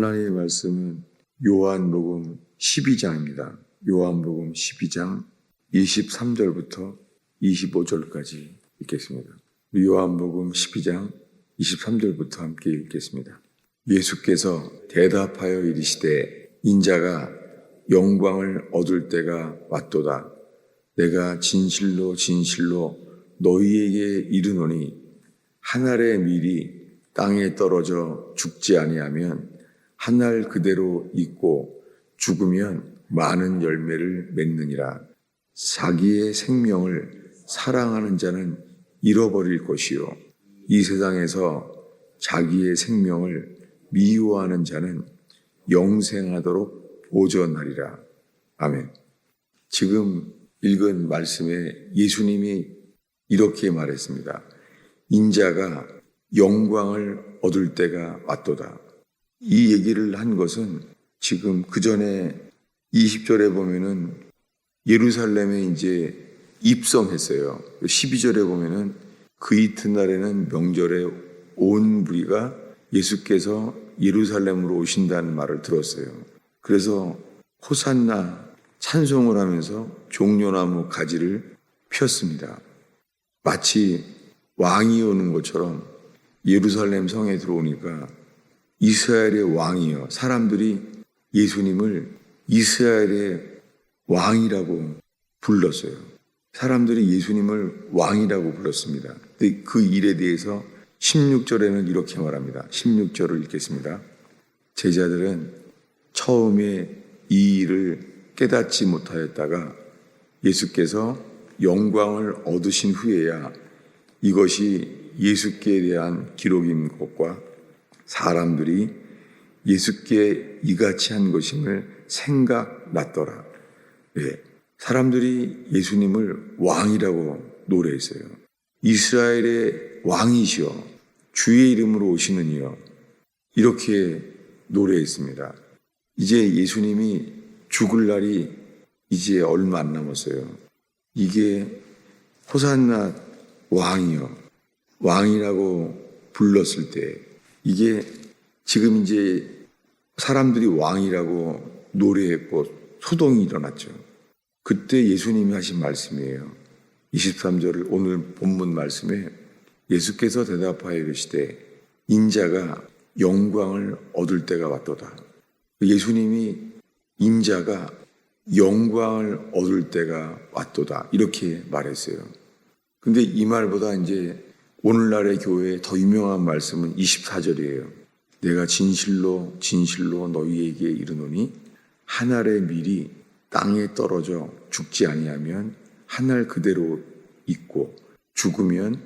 하나님의 말씀은 요한복음 12장입니다. 요한복음 12장 23절부터 25절까지 읽겠습니다. 요한복음 12장 23절부터 함께 읽겠습니다. 예수께서 대답하여 이르시되 인자가 영광을 얻을 때가 왔도다. 내가 진실로 진실로 너희에게 이르노니 한 알의 밀이 땅에 떨어져 죽지 아니하면 한 알 그대로 있고 죽으면 많은 열매를 맺느니라. 자기의 생명을 사랑하는 자는 잃어버릴 것이요 이 세상에서 자기의 생명을 미워하는 자는 영생하도록 보존하리라. 아멘. 지금 읽은 말씀에 예수님이 이렇게 말했습니다. 인자가 영광을 얻을 때가 왔도다. 이 얘기를 한 것은 지금 그 전에 20절에 보면은 예루살렘에 이제 입성했어요. 12절에 보면은 그 이튿날에는 명절에 온 무리가 예수께서 예루살렘으로 오신다는 말을 들었어요. 그래서 호산나 찬송을 하면서 종려나무 가지를 폈습니다. 마치 왕이 오는 것처럼 예루살렘 성에 들어오니까 이스라엘의 왕이요. 사람들이 예수님을 이스라엘의 왕이라고 불렀어요. 사람들이 예수님을 왕이라고 불렀습니다. 근데 그 일에 대해서 16절에는 이렇게 말합니다. 16절을 읽겠습니다. 제자들은 처음에 이 일을 깨닫지 못하였다가 예수께서 영광을 얻으신 후에야 이것이 예수께 대한 기록인 것과 사람들이 예수께 이같이 한 것임을 생각났더라. 네, 사람들이 예수님을 왕이라고 노래했어요. 이스라엘의 왕이시여 주의 이름으로 오시는 이여 이렇게 노래했습니다. 이제 예수님이 죽을 날이 이제 얼마 안 남았어요. 이게 호산나 왕이여 왕이라고 불렀을 때 이게 지금 이제 사람들이 왕이라고 노래했고 소동이 일어났죠. 그때 예수님이 하신 말씀이에요. 23절을 오늘 본문 말씀에 예수께서 대답하여 이르시되 인자가 영광을 얻을 때가 왔도다. 예수님이 인자가 영광을 얻을 때가 왔도다 이렇게 말했어요. 근데 이 말보다 이제 오늘날의 교회의 더 유명한 말씀은 24절이에요. 내가 진실로 진실로 너희에게 이르노니 한 알의 밀이 땅에 떨어져 죽지 아니하면 한 알 그대로 있고 죽으면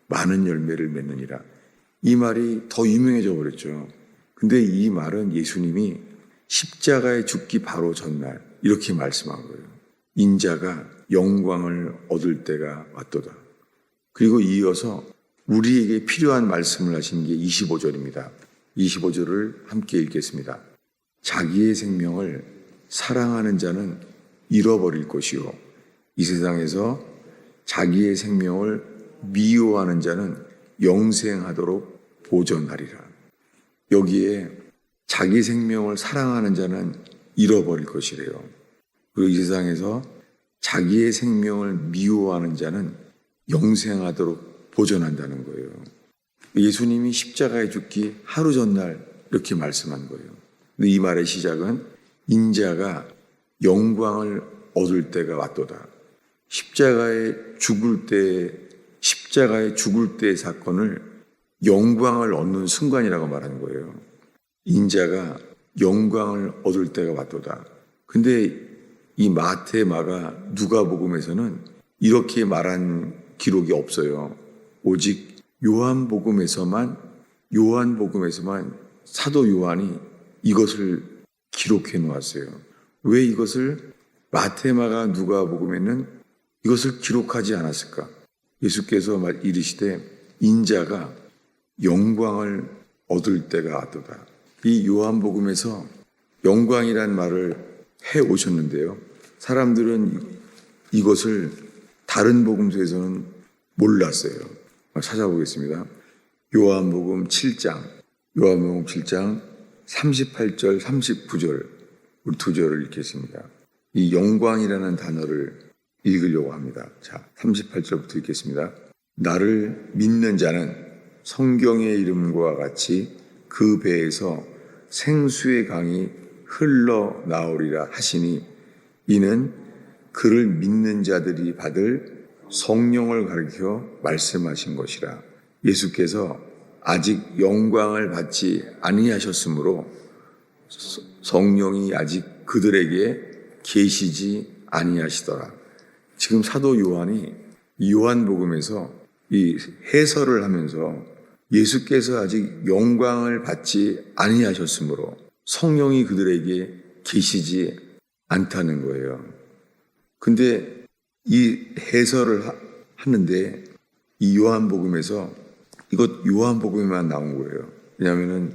많은 열매를 맺느니라. 이 말이 더 유명해져 버렸죠. 근데 이 말은 예수님이 십자가에 죽기 바로 전날 이렇게 말씀한 거예요. 인자가 영광을 얻을 때가 왔도다. 그리고 이어서 우리에게 필요한 말씀을 하신 게 25절입니다. 25절을 함께 읽겠습니다. 자기의 생명을 사랑하는 자는 잃어버릴 것이요 이 세상에서 자기의 생명을 미워하는 자는 영생하도록 보존하리라. 여기에 자기 생명을 사랑하는 자는 잃어버릴 것이래요. 그리고 이 세상에서 자기의 생명을 미워하는 자는 영생하도록 보존한다는 거예요. 예수님이 십자가에 죽기 하루 전날 이렇게 말씀한 거예요. 근데 이 말의 시작은 인자가 영광을 얻을 때가 왔도다. 십자가에 죽을 때의 사건을 영광을 얻는 순간이라고 말하는 거예요. 인자가 영광을 얻을 때가 왔도다. 근데 이 마태, 마가, 누가복음에서는 이렇게 말한 기록이 없어요. 오직 요한복음에서만 사도 요한이 이것을 기록해 놓았어요. 왜 이것을 마태, 마가, 누가복음에는 이것을 기록하지 않았을까? 예수께서 이르시되 인자가 영광을 얻을 때가 왔도다. 이 요한복음에서 영광이란 말을 해 오셨는데요. 사람들은 이것을 다른 복음서에서는 몰랐어요. 찾아보겠습니다. 요한복음 7장 38절, 39절 우리 두 절을 읽겠습니다. 이 영광이라는 단어를 읽으려고 합니다. 자, 38절부터 읽겠습니다. 나를 믿는 자는 성경의 이름과 같이 그 배에서 생수의 강이 흘러나오리라 하시니 이는 그를 믿는 자들이 받을 성령을 가리켜 말씀하신 것이라. 예수께서 아직 영광을 받지 아니하셨으므로 성령이 아직 그들에게 계시지 아니하시더라. 지금 사도 요한이 요한복음에서 이 해설을 하면서 예수께서 아직 영광을 받지 아니하셨으므로 성령이 그들에게 계시지 않다는 거예요. 근데 이 해설을 하는데 이 요한복음에서 이것 요한복음에만 나온 거예요. 왜냐하면은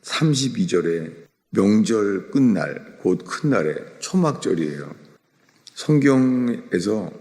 32절에 명절 끝날 곧 큰 날에 초막절이에요. 성경에서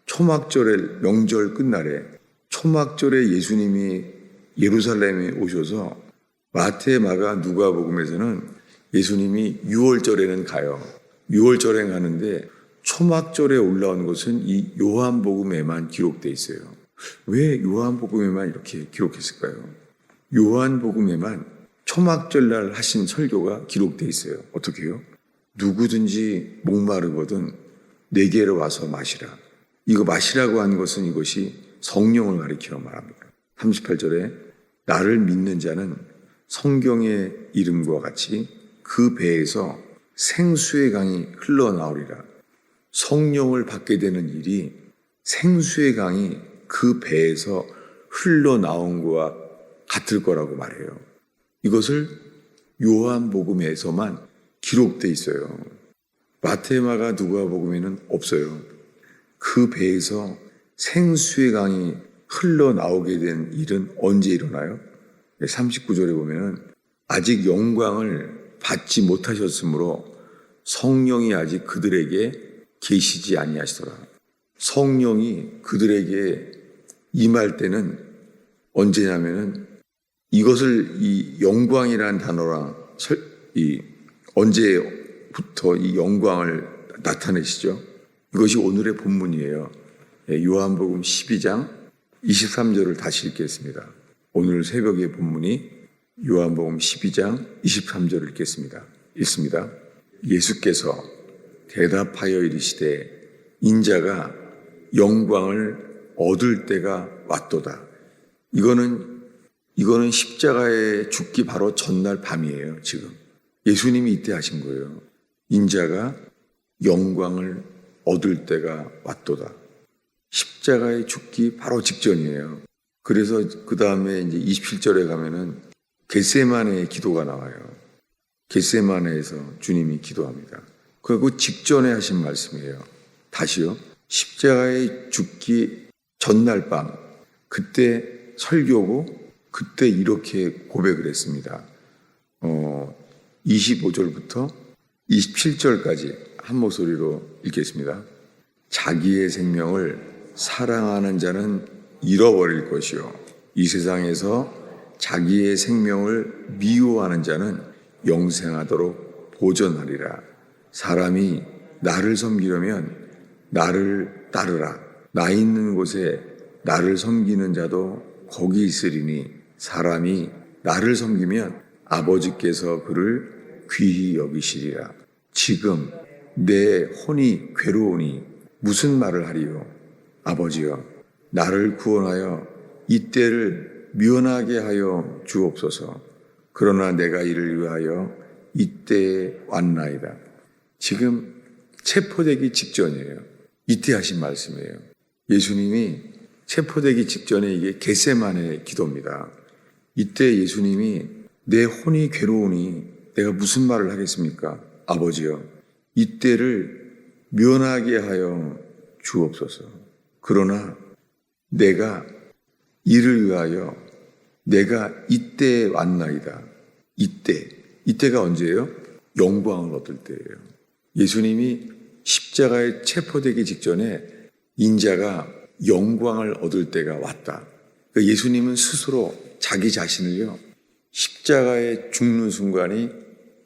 초막절의 명절 끝날에 초막절에 예수님이 예루살렘에 오셔서 마태, 마가, 누가복음에서는 예수님이 6월절에는 가요. 6월절에 가는데 초막절에 올라온 것은 이 요한복음에만 기록되어 있어요. 왜 요한복음에만 이렇게 기록했을까요? 요한복음에만 초막절날 하신 설교가 기록되어 있어요. 어떻게 해요? 누구든지 목마르거든 내게로 와서 마시라. 이거 마시라고 한 것은 이것이 성령을 가리켜 말합니다. 38절에 나를 믿는 자는 성경의 이름과 같이 그 배에서 생수의 강이 흘러나오리라. 성령을 받게 되는 일이 생수의 강이 그 배에서 흘러나온 것과 같을 거라고 말해요. 이것을 요한복음에서만 기록되어 있어요. 마태마가 누가복음에는 없어요. 그 배에서 생수의 강이 흘러나오게 된 일은 언제 일어나요? 39절에 보면은 아직 영광을 받지 못하셨으므로 성령이 아직 그들에게 계시지 아니하시더라. 성령이 그들에게 임할 때는 언제냐면은 이것을 이 영광이라는 단어랑 언제부터 이 영광을 나타내시죠? 이것이 오늘의 본문이에요. 요한복음 12장 23절을 다시 읽겠습니다. 오늘 새벽의 본문이 요한복음 12장 23절을 읽겠습니다. 읽습니다. 예수께서 대답하여 이르시되 인자가 영광을 얻을 때가 왔도다. 이거는 십자가에 죽기 바로 전날 밤이에요. 지금 예수님이 이때 하신 거예요. 인자가 영광을 얻을 때가 왔도다. 십자가에 죽기 바로 직전이에요. 그래서 그 다음에 이제 27절에 가면은 겟세마네의 기도가 나와요. 겟세마네에서 주님이 기도합니다. 그리고 직전에 하신 말씀이에요. 다시요. 십자가에 죽기 전날 밤, 그때 설교고 그때 이렇게 고백을 했습니다. 25절부터 27절까지 한 목소리로 읽겠습니다. 자기의 생명을 사랑하는 자는 잃어버릴 것이요 이 세상에서 자기의 생명을 미워하는 자는 영생하도록 보존하리라. 사람이 나를 섬기려면 나를 따르라. 나 있는 곳에 나를 섬기는 자도 거기 있으리니 사람이 나를 섬기면 아버지께서 그를 귀히 여기시리라. 지금 내 혼이 괴로우니 무슨 말을 하리요? 아버지여, 나를 구원하여 이때를 면하게 하여 주옵소서. 그러나 내가 이를 위하여 이때에 왔나이다. 지금 체포되기 직전이에요. 이때 하신 말씀이에요. 예수님이 체포되기 직전에 이게 겟세마네 기도입니다. 이때 예수님이 내 혼이 괴로우니 내가 무슨 말을 하겠습니까? 아버지여, 이때를 면하게 하여 주옵소서. 그러나 내가 이를 위하여 내가 이때에 왔나이다. 이때가 언제예요? 영광을 얻을 때예요. 예수님이 십자가에 체포되기 직전에 인자가 영광을 얻을 때가 왔다. 그러니까 예수님은 스스로 자기 자신을요, 십자가에 죽는 순간이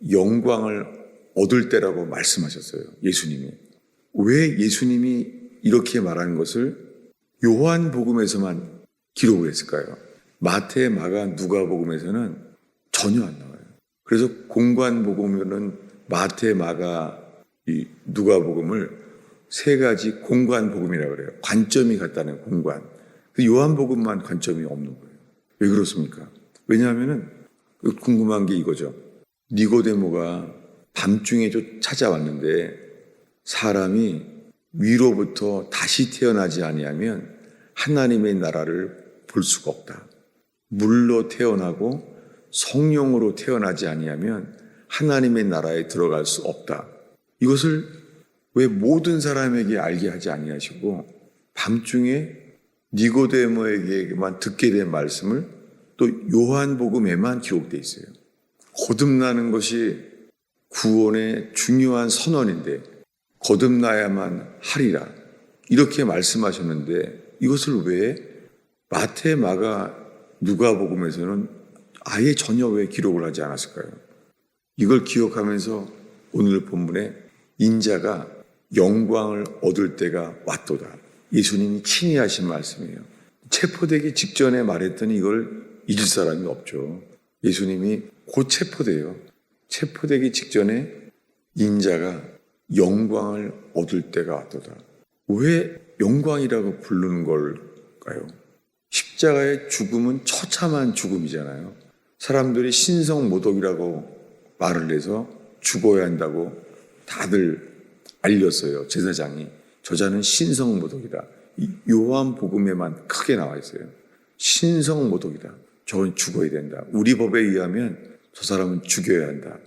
영광을 얻을 때라고 말씀하셨어요. 예수님이. 왜 예수님이 이렇게 말하는 것을 요한복음에서만 기록을 했을까요? 마태, 마가, 누가복음에서는 전혀 안 나와요. 그래서 공관복음은 마태, 마가, 이 누가복음을 세 가지 공관복음이라고 그래요. 관점이 같다는 공관. 요한복음만 관점이 없는 거예요. 왜 그렇습니까? 왜냐하면 궁금한 게 이거죠. 니고데모가 밤중에 찾아왔는데 사람이 위로부터 다시 태어나지 아니하면 하나님의 나라를 볼 수가 없다. 물로 태어나고 성령으로 태어나지 아니하면 하나님의 나라에 들어갈 수 없다. 이것을 왜 모든 사람에게 알게 하지 아니하시고 밤중에 니고데모에게만 듣게 된 말씀을 또 요한복음에만 기록되어 있어요. 거듭나는 것이 구원의 중요한 선언인데 거듭나야만 하리라 이렇게 말씀하셨는데 이것을 왜 마태, 마가, 누가복음에서는 아예 전혀 왜 기록을 하지 않았을까요? 이걸 기억하면서 오늘 본문에 인자가 영광을 얻을 때가 왔도다. 예수님이 친히 하신 말씀이에요. 체포되기 직전에 말했더니 이걸 잊을 사람이 없죠. 예수님이 곧 체포돼요. 체포되기 직전에 인자가 영광을 얻을 때가 왔도다. 왜 영광이라고 부르는 걸까요? 십자가의 죽음은 처참한 죽음이잖아요. 사람들이 신성모독이라고 말을 해서 죽어야 한다고 다들 알렸어요. 제사장이. 저자는 신성모독이다. 요한복음에만 크게 나와 있어요. 신성모독이다. 저건 죽어야 된다. 우리 법에 의하면 저 사람은 죽여야 한다.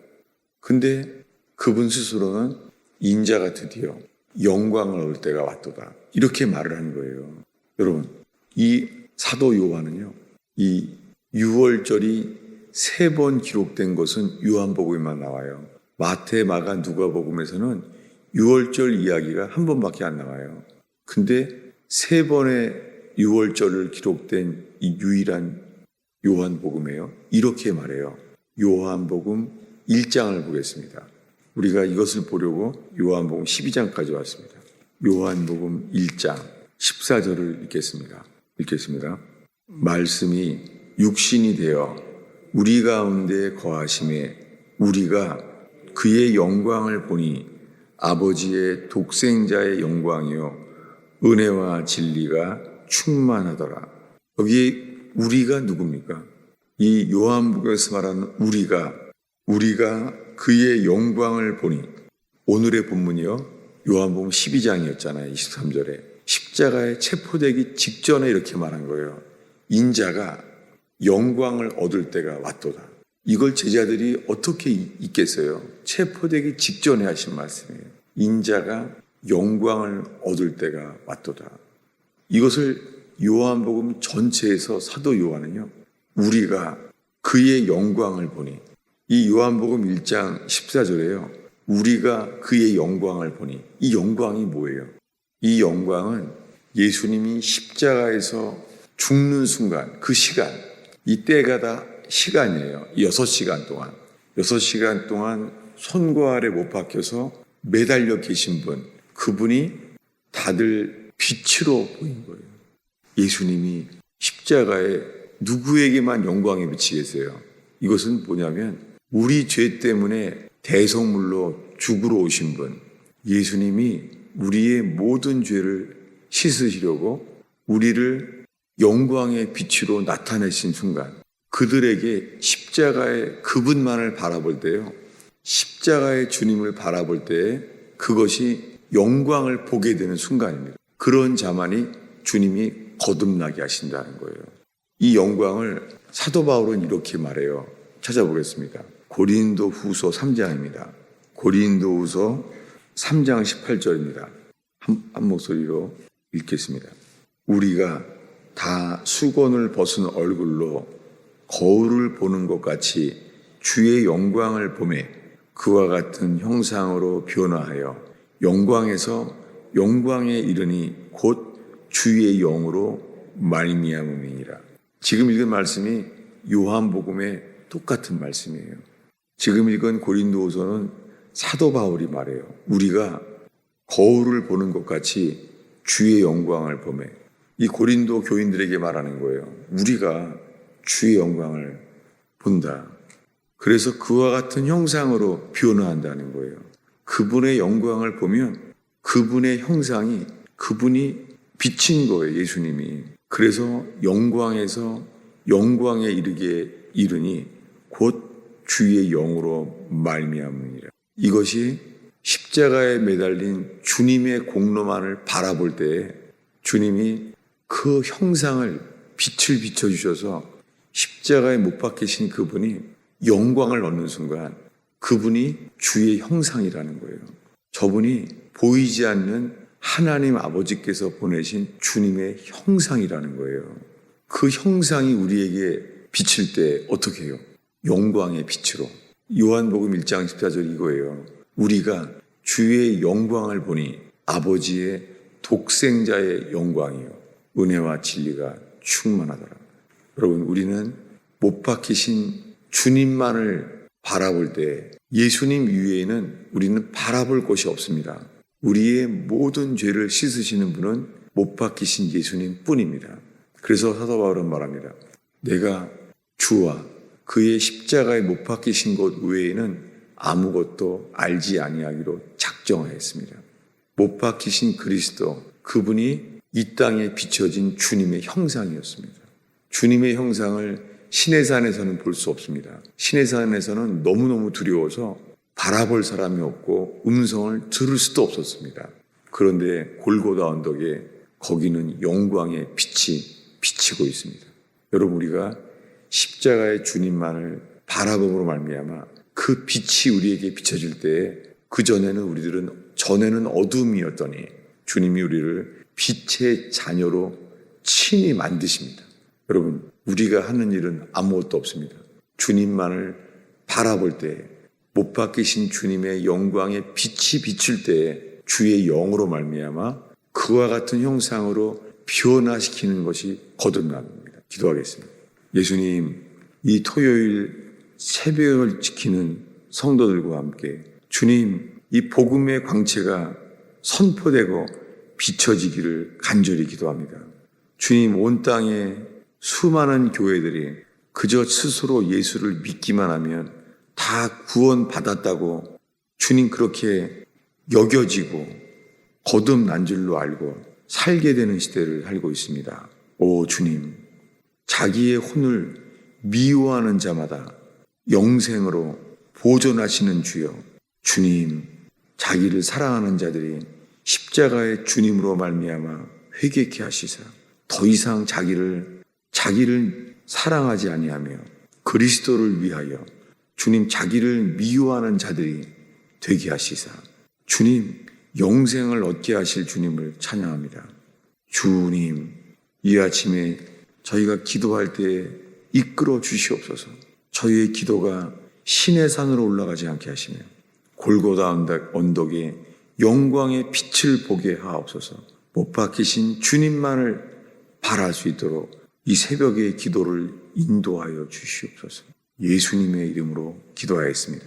근데 그분 스스로는 인자가 드디어 영광을 얻을 때가 왔도다. 이렇게 말을 하는 거예요. 여러분, 이 사도 요한은요, 이 6월절이 3번 기록된 것은 요한복음에만 나와요. 마태, 마가, 누가복음에서는 6월절 이야기가 한 번밖에 안 나와요. 근데 3번의 6월절을 기록된 이 유일한 요한복음이에요. 이렇게 말해요. 요한복음 1장을 보겠습니다. 우리가 이것을 보려고 요한복음 12장까지 왔습니다. 요한복음 1장 14절을 읽겠습니다. 말씀이 육신이 되어 우리 가운데 거하심에 우리가 그의 영광을 보니 아버지의 독생자의 영광이요 은혜와 진리가 충만하더라. 여기 우리가 누굽니까? 이 요한복음에서 말하는 우리가 그의 영광을 보니 오늘의 본문이요 요한복음 12장이었잖아요. 23절에 십자가에 체포되기 직전에 이렇게 말한 거예요. 인자가 영광을 얻을 때가 왔도다. 이걸 제자들이 어떻게 잊겠어요? 체포되기 직전에 하신 말씀이에요. 인자가 영광을 얻을 때가 왔도다. 이것을 요한복음 전체에서 사도 요한은요, 우리가 그의 영광을 보니, 이 요한복음 1장 14절에요, 우리가 그의 영광을 보니, 이 영광이 뭐예요? 이 영광은 예수님이 십자가에서 죽는 순간, 그 시간, 이 때가 다 시간이에요. 6시간 동안. 6시간 동안 손과 아래 못 박혀서 매달려 계신 분, 그분이 다들 빛으로 보인 거예요. 예수님이 십자가에 누구에게만 영광이 미치겠어요? 이것은 뭐냐면 우리 죄 때문에 대성물로 죽으러 오신 분, 예수님이 우리의 모든 죄를 씻으시려고 우리를 영광의 빛으로 나타내신 순간, 그들에게 십자가의 그분만을 바라볼 때요, 십자가의 주님을 바라볼 때에 그것이 영광을 보게 되는 순간입니다. 그런 자만이 주님이 거듭나게 하신다는 거예요. 이 영광을 사도 바울은 이렇게 말해요. 찾아보겠습니다. 고린도후서 3장입니다. 고린도후서 3장 18절입니다. 한 목소리로 읽겠습니다. 우리가 다 수건을 벗은 얼굴로 거울을 보는 것 같이 주의 영광을 보매 그와 같은 형상으로 변화하여 영광에서 영광에 이르니 곧 주의 영으로 말미암음이니라. 지금 읽은 말씀이 요한복음의 똑같은 말씀이에요. 지금 읽은 고린도후서는 사도 바울이 말해요. 우리가 거울을 보는 것 같이 주의 영광을 보매. 이 고린도 교인들에게 말하는 거예요. 우리가 주의 영광을 본다. 그래서 그와 같은 형상으로 변화한다는 거예요. 그분의 영광을 보면 그분의 형상이 그분이 비친 거예요. 예수님이. 그래서 영광에서 영광에 이르니 곧 주의 영으로 말미암으니라. 이것이 십자가에 매달린 주님의 공로만을 바라볼 때 주님이 그 형상을 빛을 비춰주셔서 십자가에 못 박히신 그분이 영광을 얻는 순간 그분이 주의 형상이라는 거예요. 저분이 보이지 않는 하나님 아버지께서 보내신 주님의 형상이라는 거예요. 그 형상이 우리에게 비칠 때 어떻게 해요? 영광의 빛으로. 요한복음 1장 14절 이거예요. 우리가 주의 영광을 보니 아버지의 독생자의 영광이요 은혜와 진리가 충만하더라. 여러분, 우리는 못 박히신 주님만을 바라볼 때 예수님 이외에는 우리는 바라볼 것이 없습니다. 우리의 모든 죄를 씻으시는 분은 못 박히신 예수님 뿐입니다. 그래서 사도 바울은 말합니다. 내가 주와 그의 십자가에 못 박히신 것 외에는 아무것도 알지 아니하기로 작정하였습니다. 못 박히신 그리스도, 그분이 이 땅에 비춰진 주님의 형상이었습니다. 주님의 형상을 시내산에서는 볼 수 없습니다. 시내산에서는 너무너무 두려워서 바라볼 사람이 없고 음성을 들을 수도 없었습니다. 그런데 골고다 언덕에 거기는 영광의 빛이 비치고 있습니다. 여러분, 우리가 십자가의 주님만을 바라봄으로 말미암아 그 빛이 우리에게 비춰질 때 전에는 어둠이었더니 주님이 우리를 빛의 자녀로 친히 만드십니다. 여러분, 우리가 하는 일은 아무것도 없습니다. 주님만을 바라볼 때 못 박히신 주님의 영광의 빛이 비칠 때 주의 영으로 말미암아 그와 같은 형상으로 변화시키는 것이 거듭납니다. 기도하겠습니다. 예수님, 이 토요일 새벽을 지키는 성도들과 함께 주님, 이 복음의 광채가 선포되고 비춰지기를 간절히 기도합니다. 주님, 온 땅에 수많은 교회들이 그저 스스로 예수를 믿기만 하면 다 구원받았다고 주님 그렇게 여겨지고 거듭난 줄로 알고 살게 되는 시대를 살고 있습니다. 오 주님, 자기의 혼을 미워하는 자마다 영생으로 보존하시는 주여, 주님, 자기를 사랑하는 자들이 십자가의 주님으로 말미암아 회개케 하시사 더 이상 자기를 사랑하지 아니하며 그리스도를 위하여 주님 자기를 미워하는 자들이 되게 하시사 주님 영생을 얻게 하실 주님을 찬양합니다. 주님, 이 아침에 저희가 기도할 때 이끌어 주시옵소서. 저희의 기도가 신의 산으로 올라가지 않게 하시며 골고다 언덕에 영광의 빛을 보게 하옵소서. 못 박히신 주님만을 바랄 수 있도록 이 새벽의 기도를 인도하여 주시옵소서. 예수님의 이름으로 기도하였습니다.